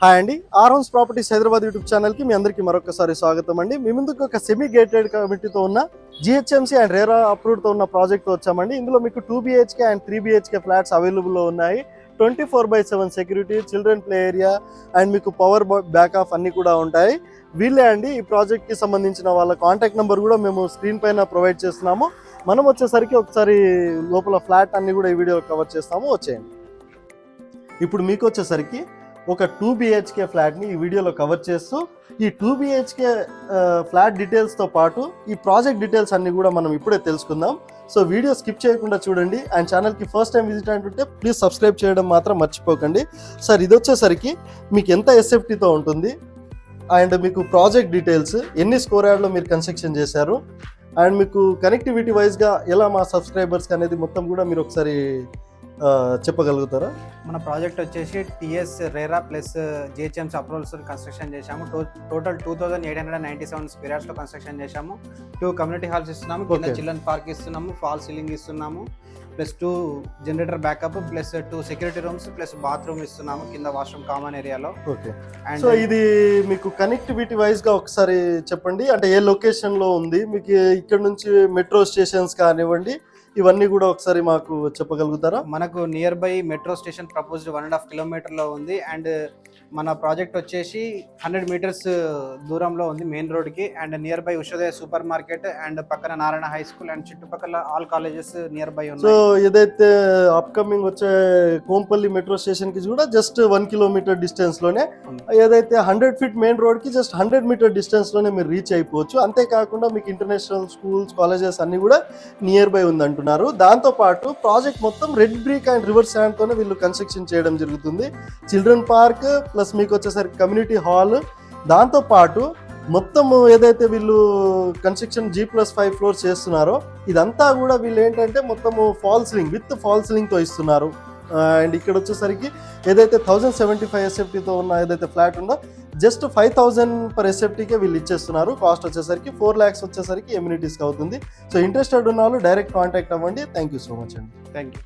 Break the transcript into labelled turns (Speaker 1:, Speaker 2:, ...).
Speaker 1: Hi అండి, R House Properties Hyderabad YouTube ఛానల్కి మీ అందరికీ మరొకసారి స్వాగతం అండి. మీ ముందుకు ఒక సెమీ గేటెడ్ కమిటీతో ఉన్న జిహెచ్ఎంసీ అండ్ రేరా అప్రూవ్డ్తో ఉన్న ప్రాజెక్ట్తో వచ్చామండి. ఇందులో మీకు 2 BHK అండ్ 3 BHK ఫ్లాట్స్ అవైలబుల్లో ఉన్నాయి. 24/7 security, children play area and మీకు పవర్ బ్యాకప్ అన్నీ కూడా ఉంటాయి. వీళ్ళే అండి ఈ ప్రాజెక్ట్కి సంబంధించిన వాళ్ళ కాంటాక్ట్ నెంబర్ కూడా మేము స్క్రీన్ పైన ప్రొవైడ్ చేస్తున్నాము. మనం వచ్చేసరికి ఒకసారి లోపల ఫ్లాట్ అన్ని కూడా ఈ వీడియోలో కవర్ చేస్తాము, వచ్చేయండి. ఇప్పుడు మీకు వచ్చేసరికి ఒక 2 BHK ఫ్లాట్ని ఈ వీడియోలో కవర్ చేస్తూ ఈ 2 BHK ఫ్లాట్ డీటెయిల్స్తో పాటు ఈ ప్రాజెక్ట్ డీటెయిల్స్ అన్ని కూడా మనం ఇప్పుడే తెలుసుకుందాం. సో వీడియో స్కిప్ చేయకుండా చూడండి. అండ్ ఛానల్కి ఫస్ట్ టైం విజిట్ అంటుంటే ప్లీజ్ సబ్స్క్రైబ్ చేయడం మాత్రం మర్చిపోకండి. సార్, ఇది వచ్చేసరికి మీకు ఎంత SFTతో ఉంటుంది అండ్ మీకు ప్రాజెక్ట్ డీటెయిల్స్, ఎన్ని స్క్వేర్ యార్డ్లో మీరు కన్స్ట్రక్షన్ చేశారు అండ్ మీకు కనెక్టివిటీ వైజ్గా ఎలా మా సబ్స్క్రైబర్స్కి అనేది మొత్తం కూడా మీరు ఒకసారి చెప్పగలుగుతారా?
Speaker 2: మన ప్రాజెక్ట్ వచ్చేసి TS RERA plus GHMC approvals construction చేశాము. టోటల్ 2897 స్క్వేర్ యార్డ్స్లో కన్స్ట్రక్షన్ చేశాము. 2 కమ్యూనిటీ హాల్స్ ఇస్తున్నాము, కింద చిల్డ్రన్ పార్క్ ఇస్తున్నాము, ఫాల్ సీలింగ్ ఇస్తున్నాము, plus 2 generator backup, plus 2 security rooms, plus bathroom ఇస్తున్నాము కింద వాష్రూమ్ కామన్ ఏరియాలో.
Speaker 1: ఓకే, సో ఇది మీకు కనెక్టివిటీ వైజ్ గా ఒకసారి చెప్పండి. అంటే ఏ లొకేషన్ లో ఉంది, మీకు ఇక్కడ నుంచి మెట్రో స్టేషన్స్ కానివ్వండి, ఇవన్నీ కూడా ఒకసారి మాకు చెప్పగలుగుతారా?
Speaker 2: మనకు near by metro station proposed 1.5 కిలోమీటర్లో ఉంది. అండ్ మన ప్రాజెక్ట్ వచ్చేసి 100 మీటర్స్ దూరంలో ఉంది మెయిన్ రోడ్కి. And near by Ushodaya super market and పక్కన నారాయణ హై స్కూల్ అండ్ చుట్టుపక్కల ఆల్ కాలేజెస్ నియర్ బై ఉన్నాయి.
Speaker 1: సో ఏదైతే అప్కమింగ్ వచ్చే కోంపల్లి మెట్రో స్టేషన్ కి కూడా జస్ట్ 1 కిలోమీటర్ డిస్టెన్స్ లోనే, ఏదైతే 100 ఫీట్ మెయిన్ రోడ్ కి జస్ట్ 100 మీటర్ డిస్టెన్స్ లోనే మీరు రీచ్ అయిపోవచ్చు. అంతేకాకుండా మీకు ఇంటర్నేషనల్ స్కూల్స్, కాలేజెస్ అన్ని కూడా నియర్ బై ఉంది అంటున్నారు. దాంతో పాటు ప్రాజెక్ట్ మొత్తం red brick and river sand తోనే వీళ్ళు కన్స్ట్రక్షన్ చేయడం జరుగుతుంది. చిల్డ్రన్ పార్క్ ప్లస్ మీకు వచ్చేసరికి కమ్యూనిటీ హాల్, దాంతో పాటు మొత్తం ఏదైతే వీళ్ళు కన్స్ట్రక్షన్ G+5 ఫ్లోర్స్ చేస్తున్నారో ఇదంతా కూడా వీళ్ళు ఏంటంటే మొత్తము fall ceiling with fall ceiling తో ఇస్తున్నారు. అండ్ ఇక్కడ వచ్చేసరికి ఏదైతే 1075 SFTతో ఉన్న ఏదైతే ఫ్లాట్ ఉందో జస్ట్ 5000 per SFTకే వీళ్ళు ఇచ్చేస్తున్నారు. కాస్ట్ వచ్చేసరికి 4 lakhs వచ్చేసరికి ఎమ్యూనిటీస్కి అవుతుంది. సో ఇంట్రెస్టెడ్ ఉన్న వాళ్ళు డైరెక్ట్ కాంటాక్ట్ అవ్వండి. థ్యాంక్ యూ సో మచ్ అండి.
Speaker 2: Thank you.